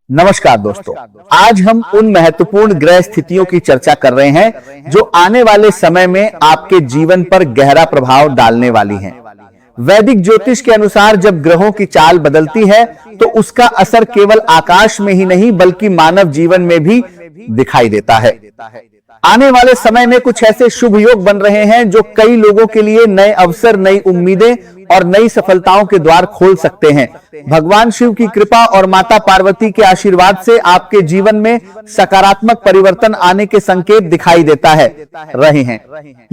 नमस्कार दोस्तों, आज हम उन महत्वपूर्ण ग्रह स्थितियों की चर्चा कर रहे हैं जो आने वाले समय में आपके जीवन पर गहरा प्रभाव डालने वाली हैं। वैदिक ज्योतिष के अनुसार जब ग्रहों की चाल बदलती है तो उसका असर केवल आकाश में ही नहीं बल्कि मानव जीवन में भी दिखाई देता है। आने वाले समय में कुछ ऐसे शुभ योग बन रहे हैं जो कई लोगों के लिए नए अवसर, नई उम्मीदें और नई सफलताओं के द्वार खोल सकते हैं। भगवान शिव की कृपा और माता पार्वती के आशीर्वाद से आपके जीवन में सकारात्मक परिवर्तन आने के संकेत दिखाई देता है रहे हैं।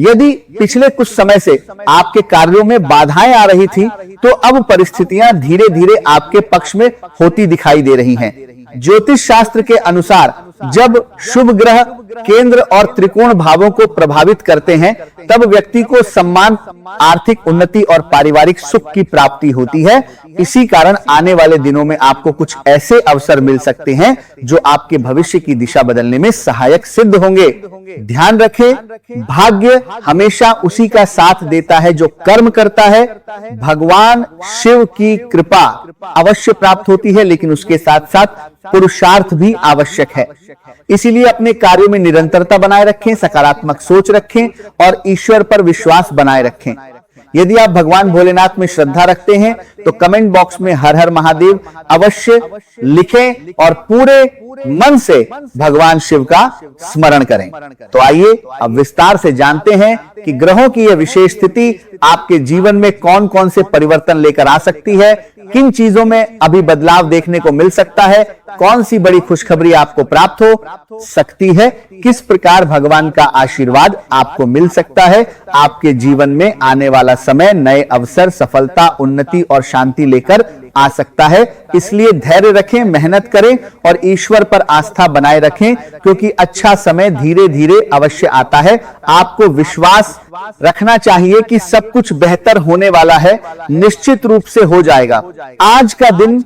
यदि पिछले कुछ समय से आपके कार्यों में बाधाएं आ रही थी, तो अब परिस्थितियां धीरे धीरे आपके पक्ष में होती दिखाई दे रही हैं। ज्योतिष शास्त्र के अनुसार जब शुभ ग्रह केंद्र और त्रिकोण भावों को प्रभावित करते हैं, तब व्यक्ति को सम्मान, आर्थिक उन्नति और पारिवारिक सुख की प्राप्ति होती है। इसी कारण आने वाले दिनों में आपको कुछ ऐसे अवसर मिल सकते हैं जो आपके भविष्य की दिशा बदलने में सहायक सिद्ध होंगे। ध्यान रखें, भाग्य हमेशा उसी का साथ देता है जो कर्म करता है। भगवान शिव की कृपा अवश्य प्राप्त होती है, लेकिन उसके साथ साथ पुरुषार्थ भी आवश्यक है। इसीलिए अपने कार्यों में निरंतरता बनाए रखें, सकारात्मक सोच रखें और ईश्वर पर विश्वास बनाए रखें। यदि आप भगवान भोलेनाथ में श्रद्धा रखते हैं तो कमेंट बॉक्स में हर हर महादेव अवश्य लिखें और पूरे मन से भगवान शिव का स्मरण करें। तो आइए अब विस्तार से जानते हैं कि ग्रहों की यह विशेष स्थिति आपके जीवन में कौन कौन से परिवर्तन लेकर आ सकती है, किन चीजों में अभी बदलाव देखने को मिल सकता है, कौन सी बड़ी खुशखबरी आपको प्राप्त हो सकती है, किस प्रकार भगवान का आशीर्वाद आपको मिल सकता है। आपके जीवन में आने वाला समय नए अवसर, सफलता, उन्नति और शांति लेकर आ सकता है। इसलिए धैर्य रखें, मेहनत करें और ईश्वर पर आस्था बनाए रखें, क्योंकि अच्छा समय धीरे धीरे अवश्य आता है। आपको विश्वास रखना चाहिए कि सब कुछ बेहतर होने वाला है, निश्चित रूप से हो जाएगा। आज का दिन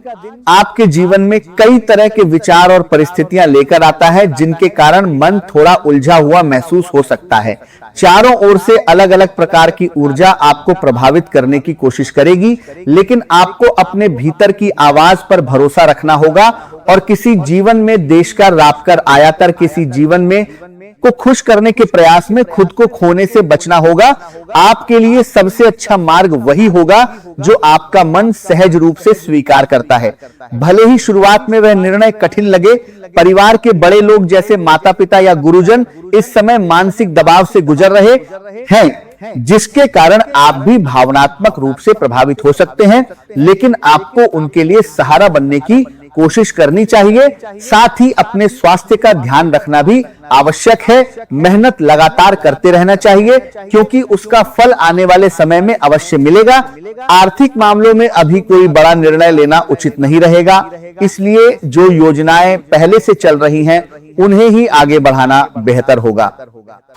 आपके जीवन में कई तरह के विचार और परिस्थितियां लेकर आता है, जिनके कारण मन थोड़ा उलझा हुआ महसूस हो सकता है। चारों ओर से अलग अलग प्रकार की ऊर्जा आपको प्रभावित करने की कोशिश करेगी, लेकिन आपको अपने भीतर की आवाज पर भरोसा रखना होगा और किसी जीवन में देश का राप कर आयातर किसी जीवन में को खुश करने के प्रयास में खुद को खोने से बचना होगा। आपके लिए सबसे अच्छा मार्ग वही होगा जो आपका मन सहज रूप से स्वीकार करता है। भले ही शुरुआत में वह निर्णय कठिन लगे, परिवार के बड़े लोग जैसे माता पिता या गुरुजन इस समय मानसिक दबाव से गुजर रहे हैं, जिसके कारण आप भी भावनात्मक रूप से प्रभावित हो सकते हैं, लेकिन आपको उनके लिए सहारा बनने की कोशिश करनी चाहिए। साथ ही अपने स्वास्थ्य का ध्यान रखना भी आवश्यक है। मेहनत लगातार करते रहना चाहिए, क्योंकि उसका फल आने वाले समय में अवश्य मिलेगा। आर्थिक मामलों में अभी कोई बड़ा निर्णय लेना उचित नहीं रहेगा, इसलिए जो योजनाएं पहले से चल रही हैं उन्हें ही आगे बढ़ाना बेहतर होगा।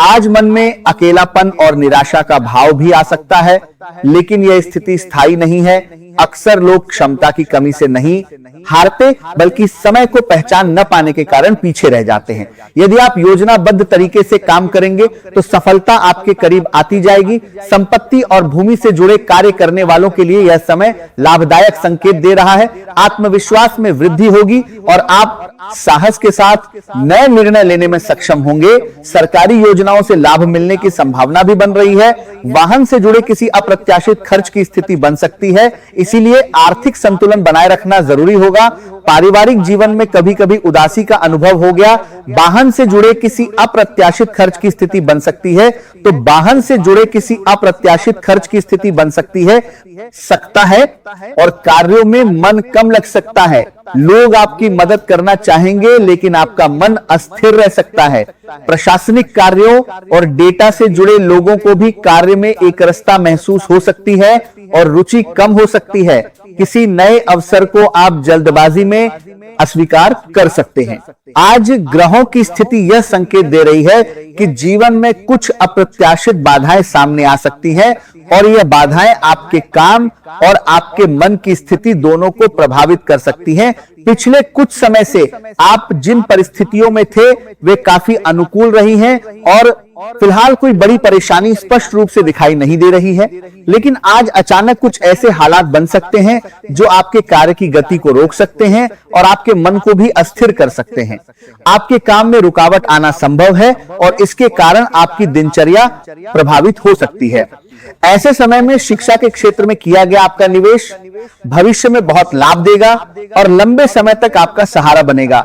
आज मन में अकेलापन और निराशा का भाव भी आ सकता है, लेकिन यह स्थिति स्थायी नहीं है। अक्सर लोग क्षमता की कमी से नहीं हारते, बल्कि समय को पहचान न पाने के कारण पीछे रह जाते हैं। यदि आप योजनाबद्ध तरीके से काम करेंगे तो सफलता आपके करीब आती जाएगी। संपत्ति और भूमि से जुड़े कार्य करने वालों के लिए यह समय लाभदायक संकेत दे रहा है। आत्मविश्वास में वृद्धि होगी और आप साहस के साथ नए निर्णय लेने में सक्षम होंगे। सरकारी योजनाओं से लाभ मिलने की संभावना भी बन रही है। वाहन से जुड़े किसी अप्रत्याशित खर्च की स्थिति बन सकती है, इसीलिए आर्थिक संतुलन बनाए रखना जरूरी होगा। पारिवारिक जीवन में कभी कभी उदासी का अनुभव हो गया। वाहन से जुड़े किसी अप्रत्याशित खर्च की स्थिति बन सकती है, तो वाहन से जुड़े किसी अप्रत्याशित खर्च की स्थिति बन सकती है और कार्यों में मन कम लग सकता है। लोग आपकी मदद करना चाहेंगे, लेकिन आपका मन अस्थिर रह सकता है। प्रशासनिक कार्यों और डेटा से जुड़े लोगों को भी कार्य में एकरसता महसूस हो सकती है और रुचि कम हो सकती है। किसी नए अवसर को आप जल्दबाजी में अस्वीकार कर सकते हैं। आज ग्रहों की स्थिति यह संकेत दे रही है कि जीवन में कुछ अप्रत्याशित बाधाएं सामने आ सकती हैं और यह बाधाएं आपके काम और आपके मन की स्थिति दोनों को प्रभावित कर सकती हैं। पिछले कुछ समय से आप जिन परिस्थितियों में थे वे काफी अनुकूल रही हैं और फिलहाल कोई बड़ी परेशानी स्पष्ट रूप से दिखाई नहीं दे रही है, लेकिन आज अचानक कुछ ऐसे हालात बन सकते हैं जो आपके कार्य की गति को रोक सकते हैं और आपके मन को भी अस्थिर कर सकते हैं। आपके काम में रुकावट आना संभव है और इसके कारण आपकी दिनचर्या प्रभावित हो सकती है। ऐसे समय में शिक्षा के क्षेत्र में किया गया आपका निवेश भविष्य में बहुत लाभ देगा और लंबे समय तक आपका सहारा बनेगा।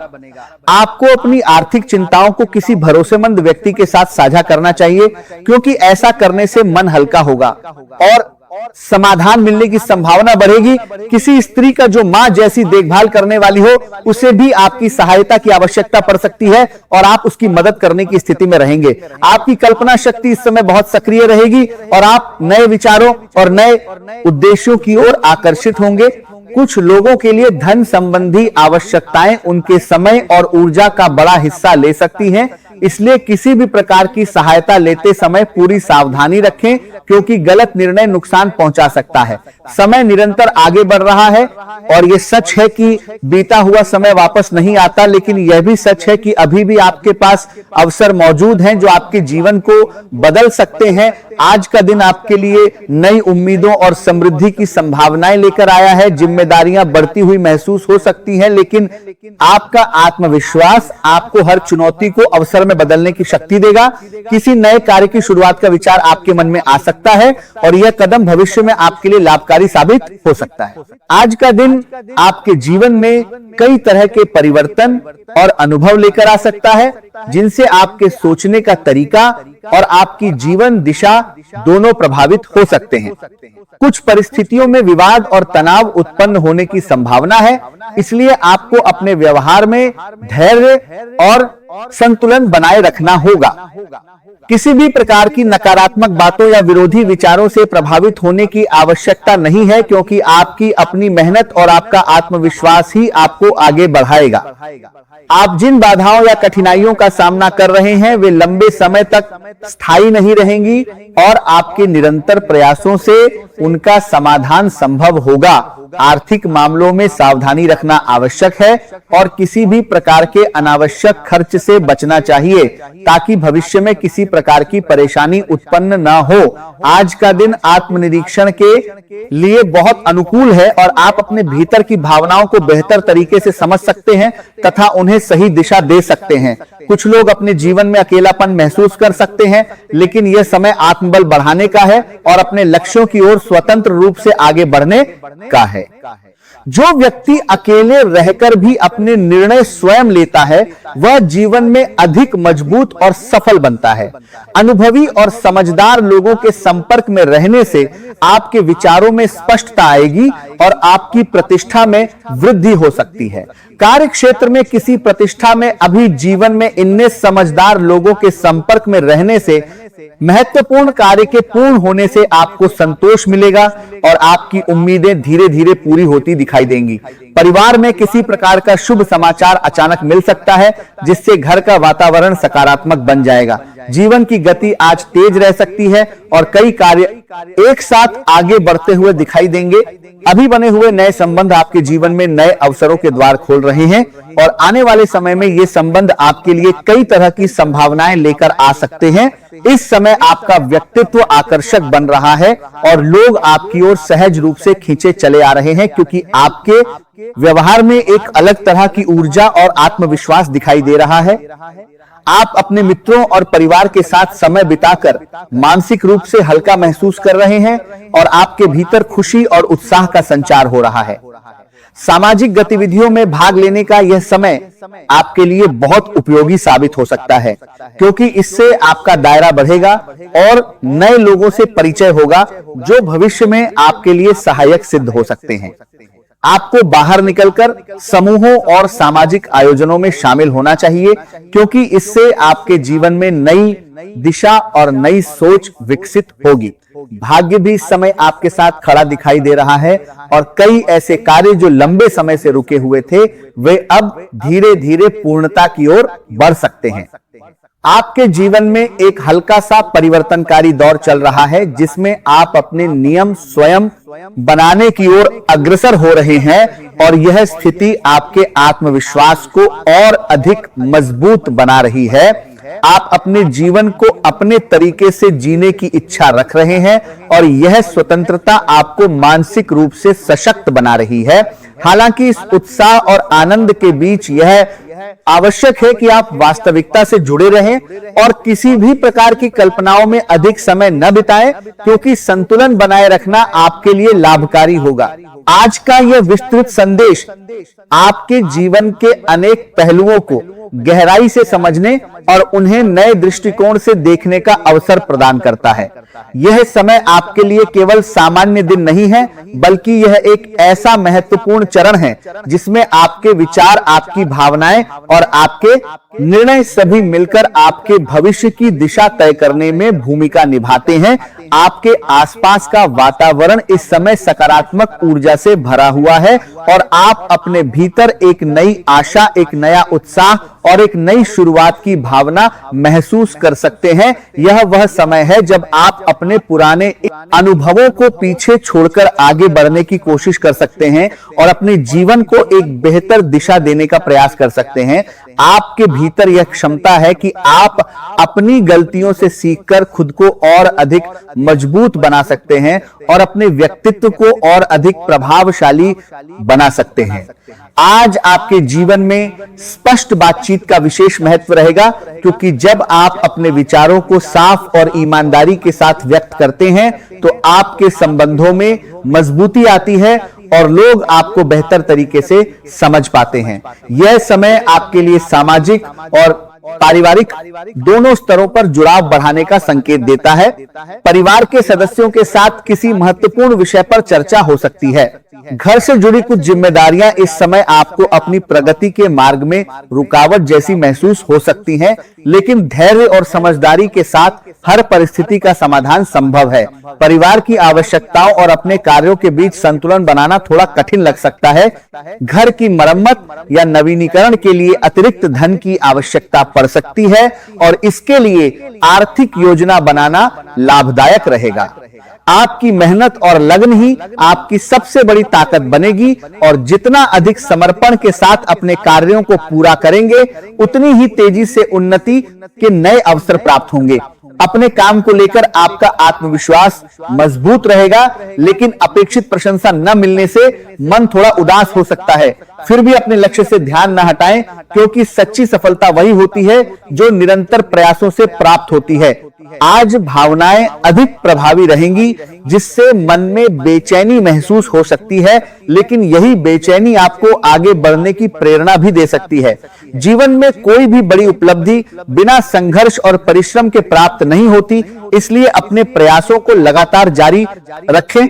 आपको अपनी आर्थिक चिंताओं को किसी भरोसेमंद व्यक्ति के साथ साझा करना चाहिए, क्योंकि ऐसा करने से मन हल्का होगा और समाधान मिलने की संभावना बढ़ेगी। किसी स्त्री का जो मां जैसी देखभाल करने वाली हो, उसे भी आपकी सहायता की आवश्यकता पड़ सकती है और आप उसकी मदद करने की स्थिति में रहेंगे। आपकी कल्पना शक्ति इस समय बहुत सक्रिय रहेगी और आप नए विचारों और नए उद्देश्यों की ओर आकर्षित होंगे। कुछ लोगों के लिए धन संबंधी आवश्यकताएं उनके समय और ऊर्जा का बड़ा हिस्सा ले सकती हैं, इसलिए किसी भी प्रकार की सहायता लेते समय पूरी सावधानी रखें, क्योंकि गलत निर्णय नुकसान पहुंचा सकता है। समय निरंतर आगे बढ़ रहा है और यह सच है कि बीता हुआ समय वापस नहीं आता, लेकिन यह भी सच है कि अभी भी आपके पास अवसर मौजूद हैं जो आपके जीवन को बदल सकते हैं। आज का दिन आपके लिए नई उम्मीदों और समृद्धि की संभावनाएं लेकर आया है। जिम्मेदारियां बढ़ती हुई महसूस हो सकती हैं, लेकिन आपका आत्मविश्वास आपको हर चुनौती को अवसर में बदलने की शक्ति देगा। किसी नए कार्य की शुरुआत का विचार आपके मन में आ सकता है और यह कदम भविष्य में आपके लिए लाभकारी साबित हो सकता है। आज का दिन आपके जीवन में कई तरह के परिवर्तन और अनुभव लेकर आ सकता है, जिनसे आपके सोचने का तरीका और आपकी जीवन दिशा दोनों प्रभावित हो सकते हैं। कुछ परिस्थितियों में विवाद और तनाव उत्पन्न होने की संभावना है, इसलिए आपको अपने व्यवहार में धैर्य और संतुलन बनाए रखना होगा। किसी भी प्रकार की नकारात्मक बातों या विरोधी विचारों से प्रभावित होने की आवश्यकता नहीं है, क्योंकि आपकी अपनी मेहनत और आपका आत्मविश्वास ही आपको आगे बढ़ाएगा। आप जिन बाधाओं या कठिनाइयों का सामना कर रहे हैं, वे लंबे समय तक स्थायी नहीं रहेंगी और आपके निरंतर प्रयासों से उनका समाधान संभव होगा। आर्थिक मामलों में सावधानी रखना आवश्यक है और किसी भी प्रकार के अनावश्यक खर्च से बचना चाहिए, ताकि भविष्य में किसी प्रकार की परेशानी उत्पन्न न हो। आज का दिन आत्मनिरीक्षण के लिए बहुत अनुकूल है और आप अपने भीतर की भावनाओं को बेहतर तरीके से समझ सकते हैं तथा उन्हें सही दिशा दे सकते हैं। कुछ लोग अपने जीवन में अकेलापन महसूस कर सकते हैं, लेकिन यह समय आत्मबल बढ़ाने का है और अपने लक्ष्यों की ओर स्वतंत्र रूप से आगे बढ़ने का है। जो व्यक्ति अकेले रहकर भी अपने निर्णय स्वयं लेता है, वह जीवन में अधिक मजबूत और सफल बनता है। अनुभवी और समझदार लोगों के संपर्क में रहने से आपके विचारों में स्पष्टता आएगी और आपकी प्रतिष्ठा में वृद्धि हो सकती है। कार्य क्षेत्र में किसी प्रतिष्ठा में अभी जीवन में इतने समझदार लोगों के संपर्क में रहने से महत्वपूर्ण कार्य के पूर्ण होने से आपको संतोष मिलेगा और आपकी उम्मीदें धीरे धीरे पूरी होती दिखाई देंगी। परिवार में किसी प्रकार का शुभ समाचार अचानक मिल सकता है, जिससे घर का वातावरण सकारात्मक बन जाएगा। जीवन की गति आज तेज रह सकती है और कई कार्य एक साथ आगे बढ़ते हुए दिखाई देंगे। अभी बने हुए नए संबंध आपके जीवन में नए अवसरों के द्वार खोल रहे हैं और आने वाले समय में ये संबंध आपके लिए कई तरह की संभावनाएं लेकर आ सकते हैं। इस समय आपका व्यक्तित्व आकर्षक बन रहा है और लोग आपकी ओर सहज रूप से खींचे चले आ रहे हैं, क्योंकि आपके व्यवहार में एक अलग तरह की ऊर्जा और आत्मविश्वास दिखाई दे रहा है। आप अपने मित्रों और परिवार के साथ समय बिताकर मानसिक रूप से हल्का महसूस कर रहे हैं और आपके भीतर खुशी और उत्साह का संचार हो रहा है। सामाजिक गतिविधियों में भाग लेने का यह समय आपके लिए बहुत उपयोगी साबित हो सकता है, क्योंकि इससे आपका दायरा बढ़ेगा और नए लोगों से परिचय होगा जो भविष्य में आपके लिए सहायक सिद्ध हो सकते हैं। आपको बाहर निकलकर समूहों और सामाजिक आयोजनों में शामिल होना चाहिए, क्योंकि इससे आपके जीवन में नई दिशा और नई सोच विकसित होगी। भाग्य भी इस समय आपके साथ खड़ा दिखाई दे रहा है और कई ऐसे कार्य जो लंबे समय से रुके हुए थे, वे अब धीरे धीरे पूर्णता की ओर बढ़ सकते हैं। आपके जीवन में एक हल्का सा परिवर्तनकारी दौर चल रहा है, जिसमें आप अपने नियम स्वयं बनाने की ओर अग्रसर हो रहे हैं और यह स्थिति आपके आत्मविश्वास को और अधिक मजबूत बना रही है। आप अपने जीवन को अपने तरीके से जीने की इच्छा रख रहे हैं और यह स्वतंत्रता आपको मानसिक रूप से सशक्त बना रही है। हालांकि इस उत्साह और आनंद के बीच यह आवश्यक है कि आप वास्तविकता से जुड़े रहें और किसी भी प्रकार की कल्पनाओं में अधिक समय न बिताएं, क्योंकि संतुलन बनाए रखना आपके लिए लाभकारी होगा। आज का यह विस्तृत संदेश आपके जीवन के अनेक पहलुओं को गहराई से समझने और उन्हें नए दृष्टिकोण से देखने का अवसर प्रदान करता है। यह समय आपके लिए केवल सामान्य दिन नहीं है, बल्कि यह एक ऐसा महत्वपूर्ण चरण है जिसमें आपके विचार, आपकी भावनाएं और आपके निर्णय सभी मिलकर आपके भविष्य की दिशा तय करने में भूमिका निभाते हैं। आपके आसपास का वातावरण इस समय सकारात्मक ऊर्जा से भरा हुआ है और आप अपने भीतर एक नई आशा, एक नया उत्साह और एक नई शुरुआत की भावना महसूस कर सकते हैं। यह वह समय है जब आप अपने पुराने अनुभवों को पीछे छोड़कर आगे बढ़ने की कोशिश कर सकते हैं और अपने जीवन को एक बेहतर दिशा देने का प्रयास कर सकते हैं। आपके भीतर यह क्षमता है कि आप अपनी गलतियों से सीखकर खुद को और अधिक मजबूत बना सकते हैं और अपने व्यक्तित्व को और अधिक प्रभावशाली बना सकते हैं। आज आपके जीवन में स्पष्ट बातचीत का विशेष महत्व रहेगा, क्योंकि जब आप अपने विचारों को साफ और ईमानदारी के साथ व्यक्त करते हैं तो आपके संबंधों में मजबूती आती है और लोग आपको बेहतर तरीके से समझ पाते हैं। यह समय आपके लिए सामाजिक और पारिवारिक दोनों स्तरों पर जुड़ाव बढ़ाने का संकेत देता है। परिवार के सदस्यों के साथ किसी महत्वपूर्ण विषय पर चर्चा हो सकती है। घर से जुड़ी कुछ जिम्मेदारियां इस समय आपको अपनी प्रगति के मार्ग में रुकावट जैसी महसूस हो सकती हैं, लेकिन धैर्य और समझदारी के साथ हर परिस्थिति का समाधान संभव है। परिवार की आवश्यकताओं और अपने कार्यों के बीच संतुलन बनाना थोड़ा कठिन लग सकता है। घर की मरम्मत या नवीनीकरण के लिए अतिरिक्त धन की आवश्यकता पड़ सकती है और इसके लिए आर्थिक योजना बनाना लाभदायक रहेगा। आपकी मेहनत और लगन ही आपकी सबसे बड़ी ताकत बनेगी और जितना अधिक समर्पण के साथ अपने कार्यों को पूरा करेंगे, उतनी ही तेजी से उन्नति के नए अवसर प्राप्त होंगे। अपने काम को लेकर आपका आत्मविश्वास मजबूत रहेगा, लेकिन अपेक्षित प्रशंसा न मिलने से मन थोड़ा उदास हो सकता है। फिर भी अपने लक्ष्य से ध्यान न हटाएं, क्योंकि सच्ची सफलता वही होती है जो निरंतर प्रयासों से प्राप्त होती है। आज भावनाएं अधिक प्रभावी रहेंगी, जिससे मन में बेचैनी महसूस हो सकती है, लेकिन यही बेचैनी आपको आगे बढ़ने की प्रेरणा भी दे सकती है। जीवन में कोई भी बड़ी उपलब्धि बिना संघर्ष और परिश्रम के प्राप्त नहीं होती, इसलिए अपने प्रयासों को लगातार जारी रखें